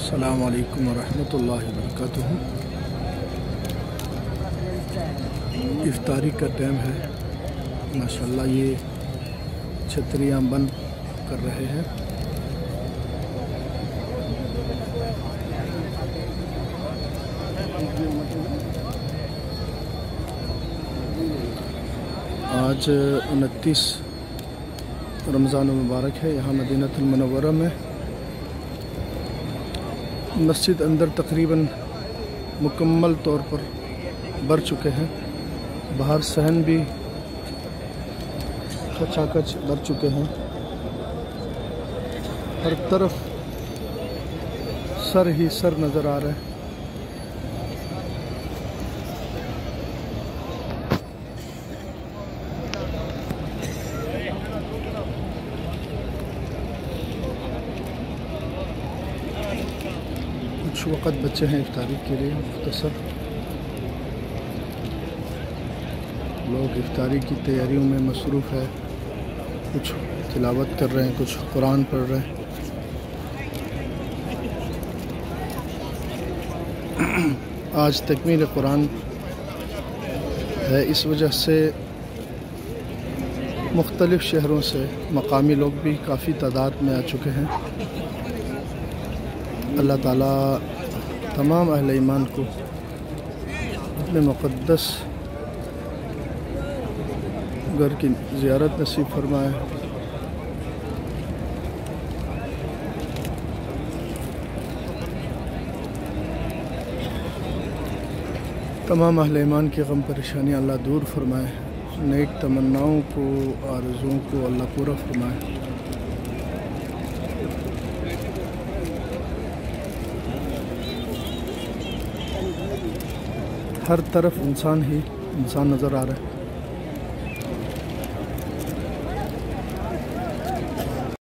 अस्सलामु अलैकुम वरहमतुल्लाहि वबरकातुहू। इफ्तारी का टाइम है। माशाल्लाह ये छतरियाँ बंद कर रहे हैं। आज 29 रमज़ान मुबारक है। यहाँ मदीनतुल मुनव्वरा में मस्जिद अंदर तकरीबन मुकम्मल तौर पर भर चुके हैं। बाहर सहन भी खचाखच भर चुके हैं। हर तरफ सर ही सर नज़र आ रहे हैं। कुछ वक़्त बचे हैं इफ्तारी के लिए। मुख्तसर लोग इफ्तारी की तैयारियों में मसरूफ़ है। कुछ तिलावत कर रहे हैं, कुछ कुरान पढ़ रहे हैं। आज तकमील कुरान है, इस वजह से मुख्तलिफ़ शहरों से मकामी लोग भी काफ़ी तादाद में आ चुके हैं। अल्लाह ताला तमाम अहले ईमान को अपने मुक़द्दस घर की ज़ियारत नसीब फरमाए। तमाम अहले ईमान की गम परेशानियाँ अल्लाह दूर फरमाए। नेक तमन्नाओं को, आरज़ुओं को अल्लाह पूरा फरमाए। हर तरफ इंसान ही इंसान नज़र आ रहा है।